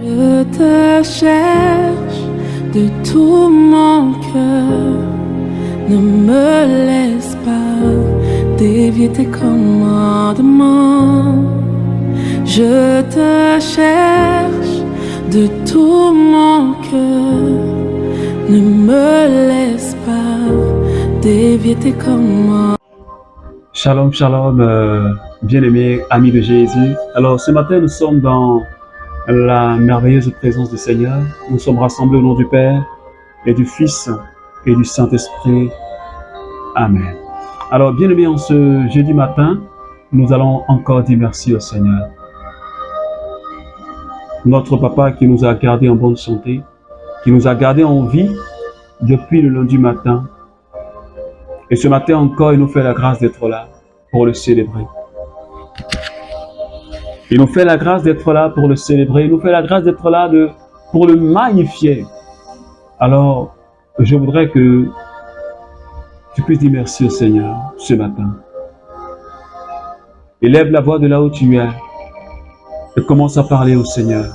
Je te cherche de tout mon cœur. Ne me laisse pas dévier tes commandements. Je te cherche de tout mon cœur. Ne me laisse pas dévier tes commandements. Shalom, shalom, bien-aimés amis de Jésus. Alors ce matin, nous sommes dans la merveilleuse présence du Seigneur. Nous sommes rassemblés au nom du Père et du Fils et du Saint-Esprit. Amen. Alors bien-aimés, en ce jeudi matin, nous allons encore dire merci au Seigneur. Notre Papa qui nous a gardés en bonne santé, qui nous a gardés en vie depuis le lundi matin. Et ce matin encore, il nous fait la grâce d'être là pour le célébrer. Il nous fait la grâce d'être là pour le célébrer. Il nous fait la grâce d'être là pour le magnifier. Alors, je voudrais que tu puisses dire merci au Seigneur ce matin. Élève la voix de là où tu es et commence à parler au Seigneur.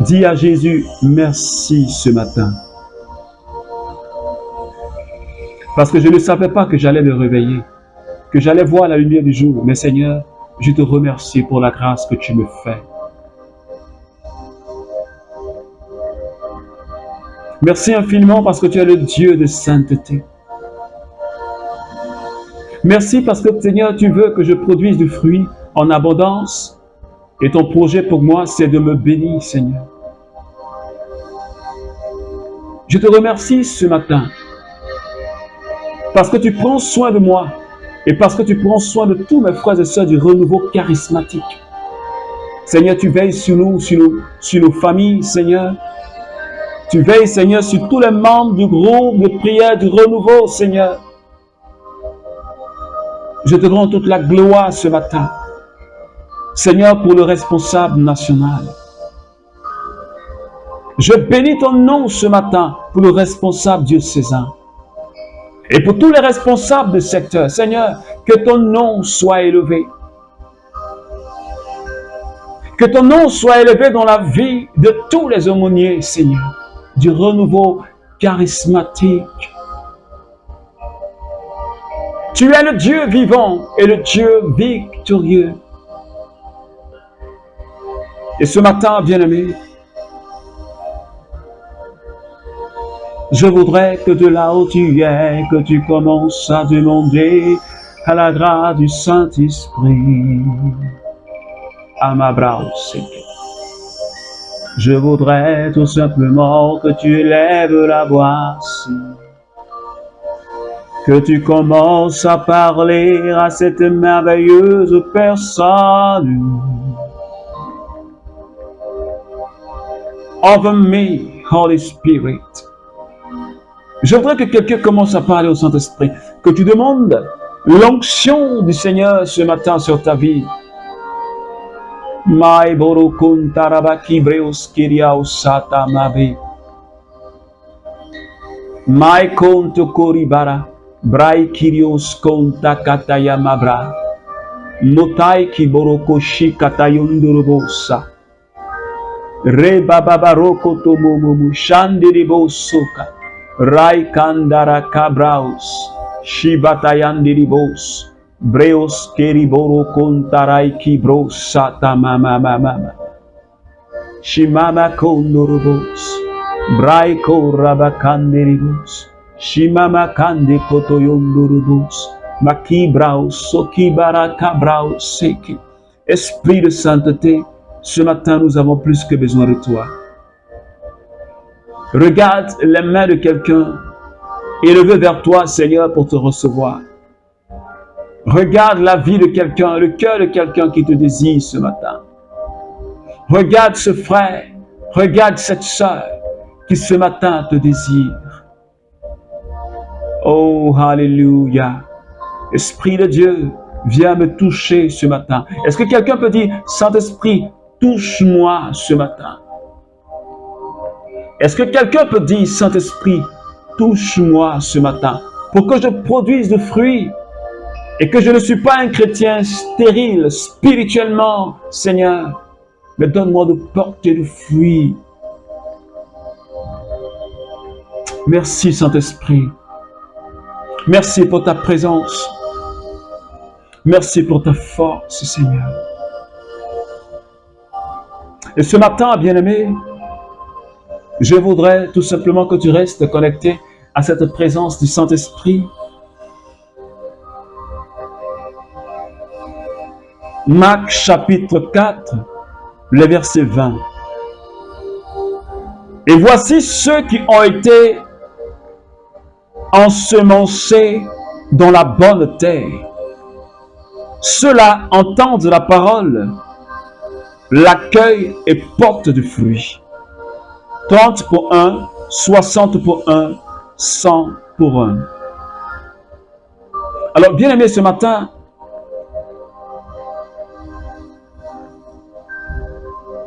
Dis à Jésus merci ce matin. Parce que je ne savais pas que j'allais me réveiller, que j'allais voir la lumière du jour. Mais Seigneur, je te remercie pour la grâce que tu me fais. Merci infiniment parce que tu es le Dieu de sainteté. Merci parce que Seigneur, tu veux que je produise du fruit en abondance. Et ton projet pour moi, c'est de me bénir, Seigneur. Je te remercie ce matin parce que tu prends soin de moi et parce que tu prends soin de tous mes frères et sœurs du renouveau charismatique. Seigneur, tu veilles sur nous, sur nos familles, Seigneur. Tu veilles, Seigneur, sur tous les membres du groupe de prière du renouveau, Seigneur. Je te rends toute la gloire ce matin. Seigneur, pour le responsable national. Je bénis ton nom ce matin pour le responsable diocésain. Et pour tous les responsables de secteur, Seigneur, que ton nom soit élevé. Que ton nom soit élevé dans la vie de tous les aumôniers, Seigneur, du renouveau charismatique. Tu es le Dieu vivant et le Dieu victorieux. Et ce matin, bien-aimé, je voudrais que de là où tu es, que tu commences à demander à la grâce du Saint-Esprit. Amabraus. Je voudrais tout simplement que tu élèves la voix, que tu commences à parler à cette merveilleuse personne. Over me, Holy Spirit. Je voudrais que quelqu'un commence à parler au Saint-Esprit, que tu demandes l'onction du Seigneur ce matin sur ta vie. Mai borokun tarabaki breus kiriao sata mabe. Mai konto koribara, brai kirios konta kataya mabra. Motai ki borokoshi katayundorobosa. Re bababaroko tomomomu shandiribo soka. Rai kandara kabraus, shibatayandribos, breos keriboro kontarai kibros sata mama mama. Shimama kondorobos, braiko rabakandribos, shimama kande kotoyondorobos, makibraus, sokibara kabraus seki. Esprit de sainteté, ce matin nous avons plus que besoin de toi. Regarde les mains de quelqu'un élevées vers toi, Seigneur, pour te recevoir. Regarde la vie de quelqu'un, le cœur de quelqu'un qui te désire ce matin. Regarde ce frère, regarde cette sœur qui ce matin te désire. Oh, alléluia. Esprit de Dieu, viens me toucher ce matin. Est-ce que quelqu'un peut dire, Saint-Esprit, touche-moi ce matin? Est-ce que quelqu'un peut dire, Saint-Esprit, touche-moi ce matin pour que je produise du fruit et que je ne suis pas un chrétien stérile spirituellement, Seigneur, mais donne-moi de porter du fruit. Merci, Saint-Esprit. Merci pour ta présence. Merci pour ta force, Seigneur. Et ce matin, bien-aimé, je voudrais tout simplement que tu restes connecté à cette présence du Saint-Esprit. Marc chapitre 4, le verset 20. Et voici ceux qui ont été ensemencés dans la bonne terre. Ceux-là entendent la parole, l'accueillent et portent du fruit. 30 pour un, 60 pour un, 100 pour un. Alors, bien aimé, ce matin,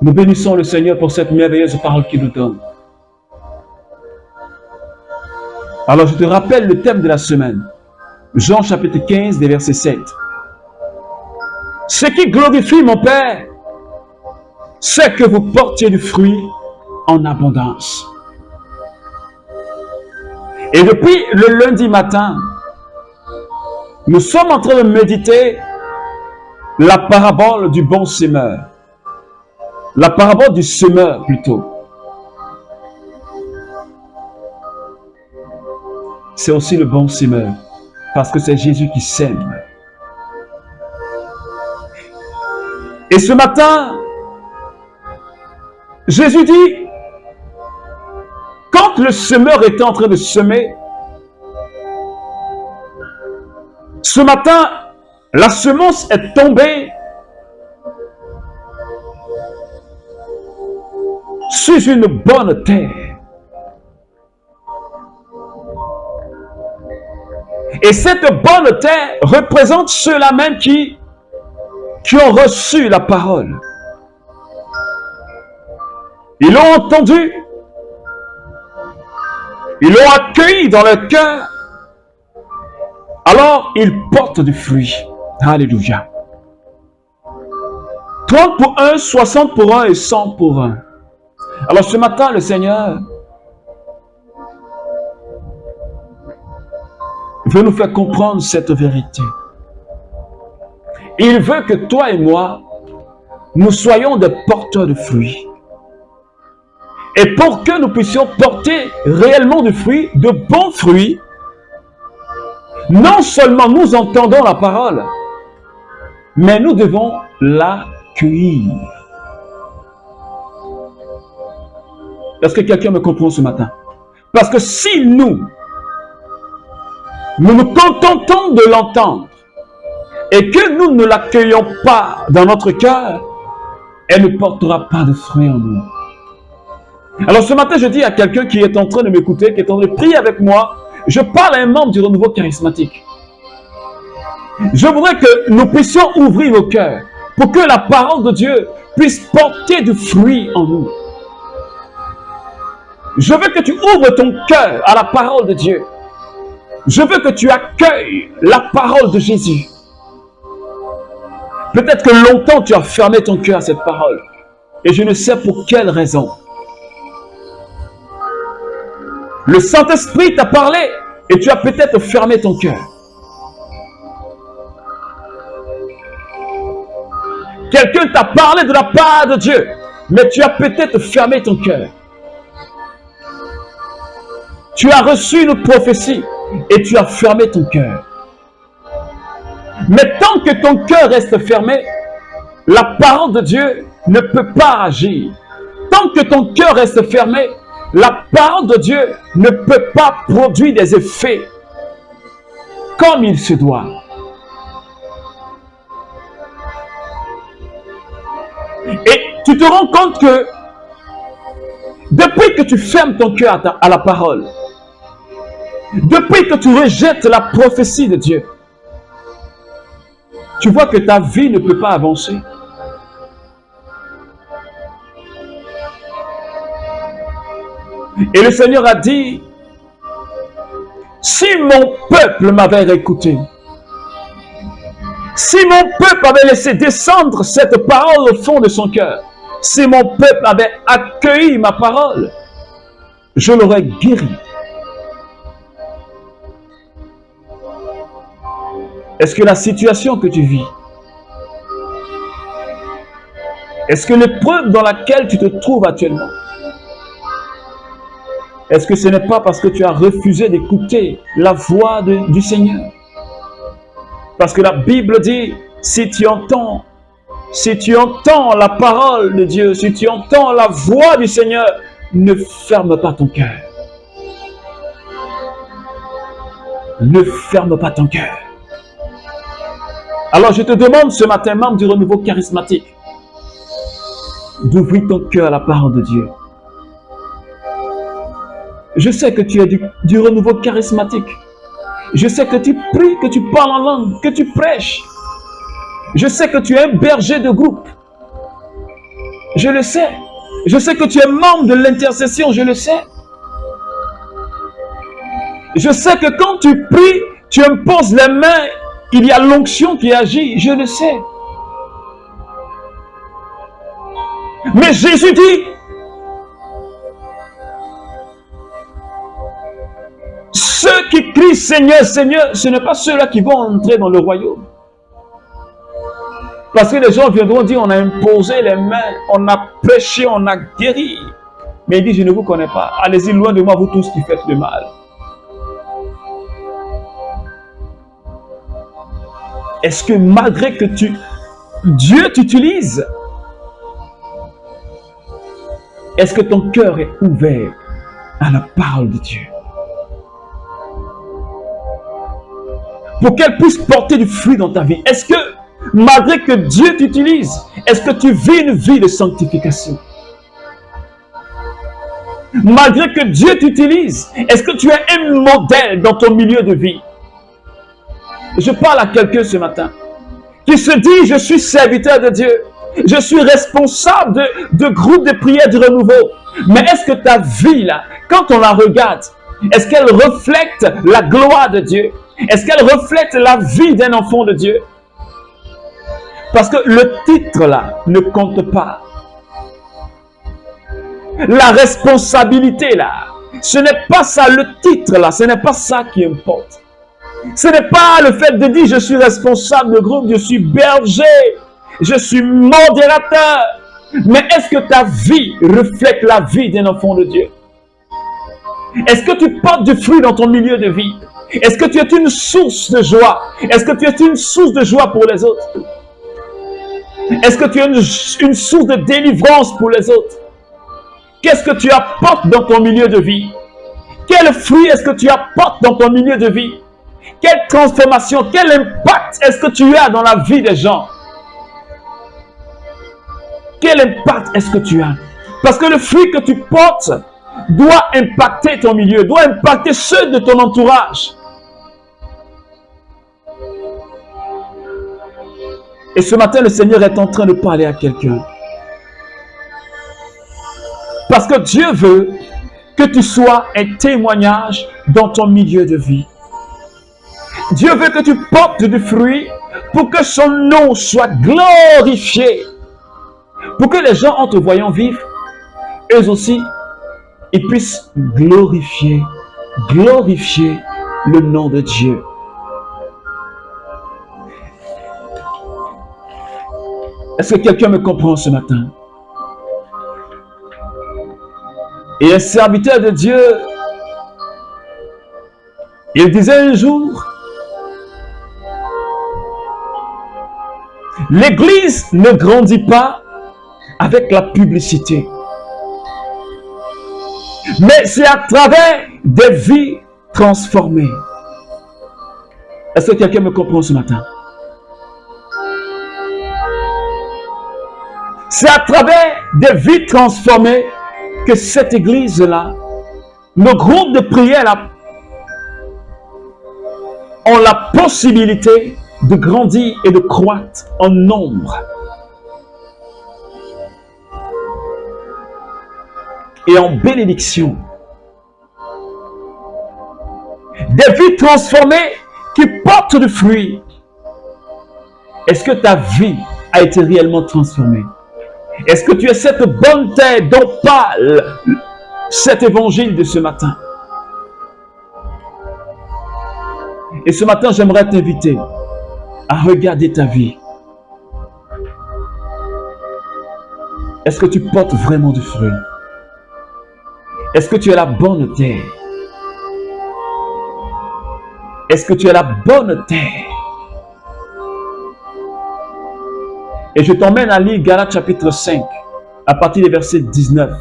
nous bénissons le Seigneur pour cette merveilleuse parole qu'il nous donne. Alors, je te rappelle le thème de la semaine. Jean chapitre 15, verset 7. Ce qui glorifie mon Père, c'est que vous portiez du fruit en abondance. Et depuis le lundi matin, nous sommes en train de méditer la parabole du bon semeur. La parabole du semeur plutôt. C'est aussi le bon semeur, parce que c'est Jésus qui sème. Et ce matin, Jésus dit, quand le semeur était en train de semer, ce matin, la semence est tombée sur une bonne terre. Et cette bonne terre représente ceux-là même qui ont reçu la parole. Ils l'ont entendu, ils l'ont accueilli dans leur cœur, alors ils portent du fruit. Alléluia. 30 pour un, 60 pour un et 100 pour un. Alors ce matin, le Seigneur veut nous faire comprendre cette vérité. Il veut que toi et moi, nous soyons des porteurs de fruits. Et pour que nous puissions porter réellement du fruit, de bons fruits, non seulement nous entendons la parole, mais nous devons l'accueillir. Est-ce que quelqu'un me comprend ce matin? Parce que si nous nous contentons de l'entendre et que nous ne l'accueillons pas dans notre cœur, elle ne portera pas de fruits en nous. Alors ce matin, je dis à quelqu'un qui est en train de m'écouter, qui est en train de prier avec moi, je parle à un membre du renouveau charismatique. Je voudrais que nous puissions ouvrir nos cœurs pour que la parole de Dieu puisse porter du fruit en nous. Je veux que tu ouvres ton cœur à la parole de Dieu. Je veux que tu accueilles la parole de Jésus. Peut-être que longtemps tu as fermé ton cœur à cette parole. Et je ne sais pour quelle raison. Le Saint-Esprit t'a parlé et tu as peut-être fermé ton cœur. Quelqu'un t'a parlé de la part de Dieu, mais tu as peut-être fermé ton cœur. Tu as reçu une prophétie et tu as fermé ton cœur. Mais tant que ton cœur reste fermé, la parole de Dieu ne peut pas agir. Tant que ton cœur reste fermé, la parole de Dieu ne peut pas produire des effets comme il se doit. Et tu te rends compte que depuis que tu fermes ton cœur à la parole, depuis que tu rejettes la prophétie de Dieu, tu vois que ta vie ne peut pas avancer. Et le Seigneur a dit, si mon peuple m'avait écouté, Si mon peuple avait laissé descendre cette parole au fond de son cœur, si mon peuple avait accueilli ma parole, je l'aurais guéri. Est-ce que la situation que tu vis, est-ce que l'épreuve dans laquelle tu te trouves actuellement, est-ce que ce n'est pas parce que tu as refusé d'écouter la voix du Seigneur? Parce que la Bible dit, si tu entends la parole de Dieu, si tu entends la voix du Seigneur, ne ferme pas ton cœur. Ne ferme pas ton cœur. Alors je te demande ce matin, membre du renouveau charismatique, d'ouvrir ton cœur à la parole de Dieu. Je sais que tu es du renouveau charismatique. Je sais que tu pries, que tu parles en langue, que tu prêches. Je sais que tu es un berger de groupe. Je le sais. Je sais que tu es membre de l'intercession, je le sais. Je sais que quand tu pries, tu imposes les mains, il y a l'onction qui agit, je le sais. Mais Jésus dit, ceux qui crient Seigneur, Seigneur, ce n'est pas ceux-là qui vont entrer dans le royaume. Parce que les gens viendront dire, on a imposé les mains, on a prêché, on a guéri. Mais il dit, je ne vous connais pas. Allez-y loin de moi, vous tous qui faites le mal. Est-ce que malgré que Dieu t'utilise, est-ce que ton cœur est ouvert à la parole de Dieu? Pour qu'elle puisse porter du fruit dans ta vie. Est-ce que, malgré que Dieu t'utilise, est-ce que tu vis une vie de sanctification? Malgré que Dieu t'utilise, est-ce que tu es un modèle dans ton milieu de vie? Je parle à quelqu'un ce matin qui se dit, je suis serviteur de Dieu. Je suis responsable de groupe de prière du renouveau. Mais est-ce que ta vie, là, quand on la regarde, est-ce qu'elle reflète la gloire de Dieu? Est-ce qu'elle reflète la vie d'un enfant de Dieu? Parce que le titre, là, ne compte pas. La responsabilité, là, ce n'est pas ça, le titre, là, ce n'est pas ça qui importe. Ce n'est pas le fait de dire, je suis responsable de groupe, je suis berger, je suis modérateur. Mais est-ce que ta vie reflète la vie d'un enfant de Dieu? Est-ce que tu portes du fruit dans ton milieu de vie? Est-ce que tu es une source de joie? Est-ce que tu es une source de joie pour les autres? Est-ce que tu es une source de délivrance pour les autres? Qu'est-ce que tu apportes dans ton milieu de vie? Quel fruit est-ce que tu apportes dans ton milieu de vie? Quelle transformation, quel impact est-ce que tu as dans la vie des gens? Quel impact est-ce que tu as? Parce que le fruit que tu portes doit impacter ton milieu, doit impacter ceux de ton entourage. Et ce matin, le Seigneur est en train de parler à quelqu'un. Parce que Dieu veut que tu sois un témoignage dans ton milieu de vie. Dieu veut que tu portes du fruit pour que son nom soit glorifié. Pour que les gens, en te voyant vivre, eux aussi, ils puissent glorifier le nom de Dieu. Est-ce que quelqu'un me comprend ce matin? Et un serviteur de Dieu, il disait un jour, l'Église ne grandit pas avec la publicité, mais c'est à travers des vies transformées. Est-ce que quelqu'un me comprend ce matin? C'est à travers des vies transformées que cette église-là, nos groupes de prière ont la possibilité de grandir et de croître en nombre. Et en bénédiction. Des vies transformées qui portent du fruit. Est-ce que ta vie a été réellement transformée? Est-ce que tu es cette bonne terre dont parle cet évangile de ce matin? Et ce matin, j'aimerais t'inviter à regarder ta vie. Est-ce que tu portes vraiment du fruit? Est-ce que tu es la bonne terre? Est-ce que tu es la bonne terre? Et je t'emmène à lire Galates chapitre 5, à partir des versets 19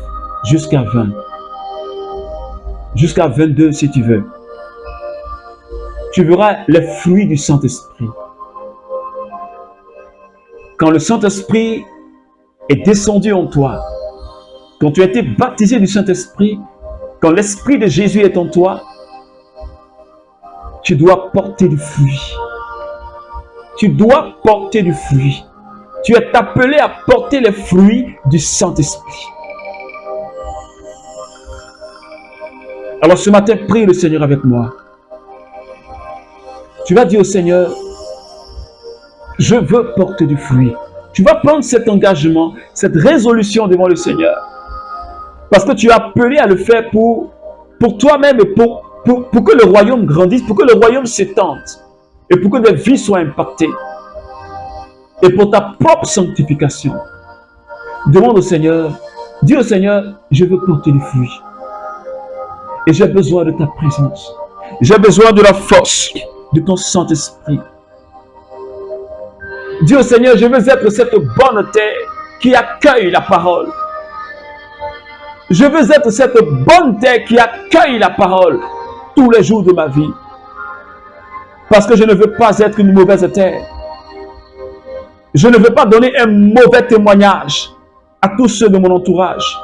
jusqu'à 20. Jusqu'à 22 si tu veux. Tu verras les fruits du Saint-Esprit. Quand le Saint-Esprit est descendu en toi, quand tu as été baptisé du Saint-Esprit, quand l'Esprit de Jésus est en toi, tu dois porter du fruit. Tu dois porter du fruit. Tu es appelé à porter les fruits du Saint-Esprit. Alors ce matin, prie le Seigneur avec moi. Tu vas dire au Seigneur, je veux porter du fruit. Tu vas prendre cet engagement, cette résolution devant le Seigneur. Parce que tu es appelé à le faire pour toi-même et pour que le royaume grandisse, pour que le royaume s'étende et pour que des vies soient impactées. Et pour ta propre sanctification. Demande au Seigneur, dis au Seigneur, je veux porter du fruit. Et j'ai besoin de ta présence. J'ai besoin de la force de ton Saint-Esprit. Dis au Seigneur, je veux être cette bonne terre qui accueille la parole. Je veux être cette bonne terre qui accueille la parole tous les jours de ma vie. Parce que je ne veux pas être une mauvaise terre. Je ne veux pas donner un mauvais témoignage à tous ceux de mon entourage.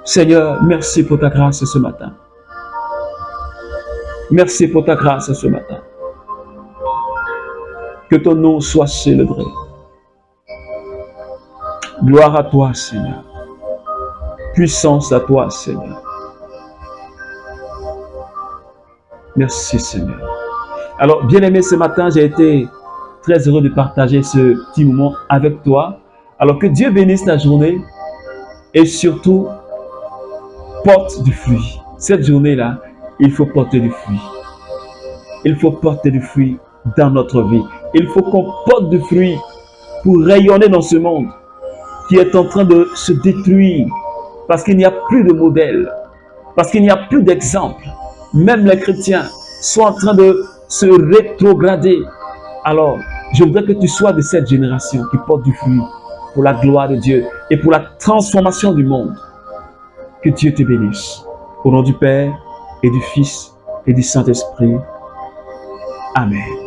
Seigneur, merci pour ta grâce ce matin. Merci pour ta grâce ce matin. Que ton nom soit célébré. Gloire à toi, Seigneur. Puissance à toi, Seigneur. Merci, Seigneur. Alors, bien-aimé, ce matin, j'ai été très heureux de partager ce petit moment avec toi. Alors que Dieu bénisse ta journée et surtout porte du fruit. Cette journée-là, il faut porter du fruit. Il faut porter du fruit dans notre vie. Il faut qu'on porte du fruit pour rayonner dans ce monde qui est en train de se détruire parce qu'il n'y a plus de modèle, parce qu'il n'y a plus d'exemple. Même les chrétiens sont en train de se rétrograder. Alors, je voudrais que tu sois de cette génération qui porte du fruit pour la gloire de Dieu et pour la transformation du monde. Que Dieu te bénisse. Au nom du Père et du Fils et du Saint-Esprit. Amen.